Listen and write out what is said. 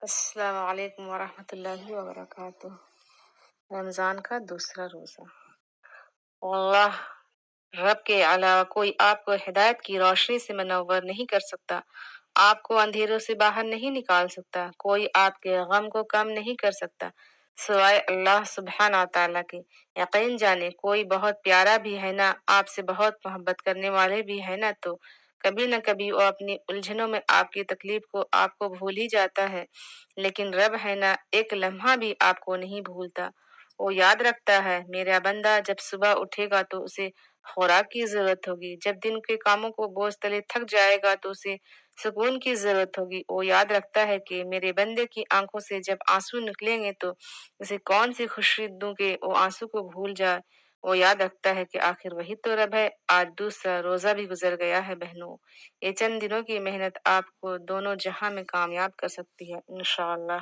السلام علیکم ورحمۃ اللہ وبرکاتہ۔ رمضان کا دوسرا روزہ۔ اللہ رب کے علاوہ کوئی آپ کو ہدایت کی روشنی سے منور نہیں کر سکتا، آپ کو اندھیروں سے باہر نہیں نکال سکتا، کوئی آپ کے غم کو کم نہیں کر سکتا سوائے اللہ سبحانہ تعالیٰ کے۔ یقین جانے کوئی بہت پیارا بھی ہے نا، آپ سے بہت محبت کرنے والے بھی ہے نا، تو کبھی نہ کبھی وہ اپنی الجھنوں میں آپ کی تکلیف کو آپ کو بھول ہی جاتا ہے، لیکن رب ہے نا، ایک لمحہ بھی آپ کو نہیں بھولتا۔ وہ یاد رکھتا ہے میرا بندہ جب صبح اٹھے گا تو اسے خوراک کی ضرورت ہوگی، جب دن کے کاموں کو بوجھ تلے تھک جائے گا تو اسے سکون کی ضرورت ہوگی۔ وہ یاد رکھتا ہے کہ میرے بندے کی آنکھوں سے جب آنسو نکلیں گے تو اسے کون سی خوشی دوں کہ وہ آنسو کو بھول جائے۔ وہ یاد رکھتا ہے کہ آخر وہی تو رب ہے۔ آج دوسرا روزہ بھی گزر گیا ہے بہنوں، یہ چند دنوں کی محنت آپ کو دونوں جہاں میں کامیاب کر سکتی ہے انشاءاللہ۔